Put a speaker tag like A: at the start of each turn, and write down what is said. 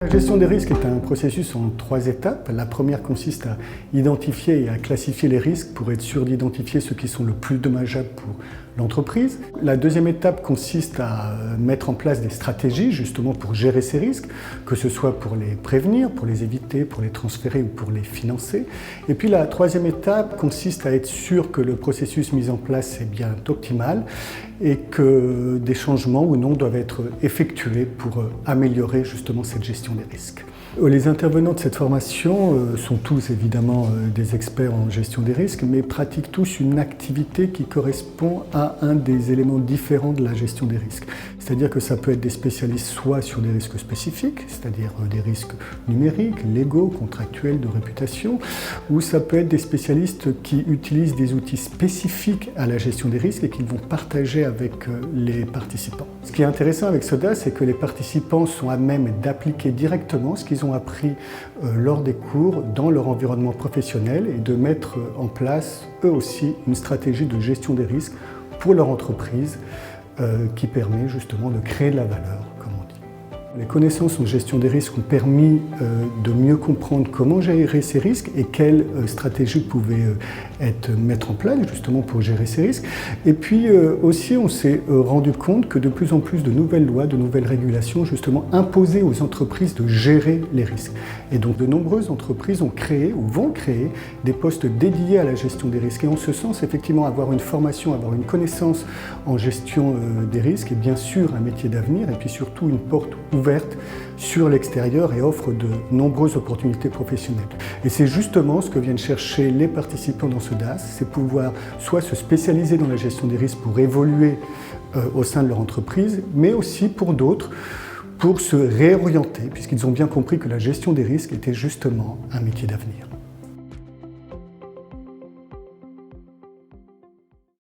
A: La gestion des risques est un processus en 3 étapes. La première consiste à identifier et à classifier les risques pour être sûr d'identifier ceux qui sont le plus dommageables pour l'entreprise. La deuxième étape consiste à mettre en place des stratégies justement pour gérer ces risques, que ce soit pour les prévenir, pour les éviter, pour les transférer ou pour les financer. Et puis la troisième étape consiste à être sûr que le processus mis en place est bien optimal et que des changements ou non doivent être effectués pour améliorer justement cette gestion des risques. Les intervenants de cette formation sont tous évidemment des experts en gestion des risques, mais pratiquent tous une activité qui correspond à un des éléments différents de la gestion des risques. C'est-à-dire que ça peut être des spécialistes soit sur des risques spécifiques, c'est-à-dire des risques numériques, légaux, contractuels, de réputation, ou ça peut être des spécialistes qui utilisent des outils spécifiques à la gestion des risques et qu'ils vont partager avec les participants. Ce qui est intéressant avec SODAS, c'est que les participants sont à même d'appliquer directement ce qu'ils ont appris lors des cours dans leur environnement professionnel et de mettre en place eux aussi une stratégie de gestion des risques pour leur entreprise qui permet justement de créer de la valeur, comme on dit. Les connaissances en gestion des risques ont permis de mieux comprendre comment gérer ces risques et quelles stratégies pouvaient être mettre en place justement pour gérer ces risques. Et puis aussi on s'est rendu compte que de plus en plus de nouvelles lois, de nouvelles régulations justement imposaient aux entreprises de gérer les risques. Et donc de nombreuses entreprises ont créé ou vont créer des postes dédiés à la gestion des risques. Et en ce sens, effectivement, avoir une formation, avoir une connaissance en gestion des risques est bien sûr un métier d'avenir et puis surtout une porte ouverte sur l'extérieur et offre de nombreuses opportunités professionnelles. Et c'est justement ce que viennent chercher les participants dans SODAS, c'est pouvoir soit se spécialiser dans la gestion des risques pour évoluer au sein de leur entreprise, mais aussi pour d'autres, pour se réorienter, puisqu'ils ont bien compris que la gestion des risques était justement un métier d'avenir.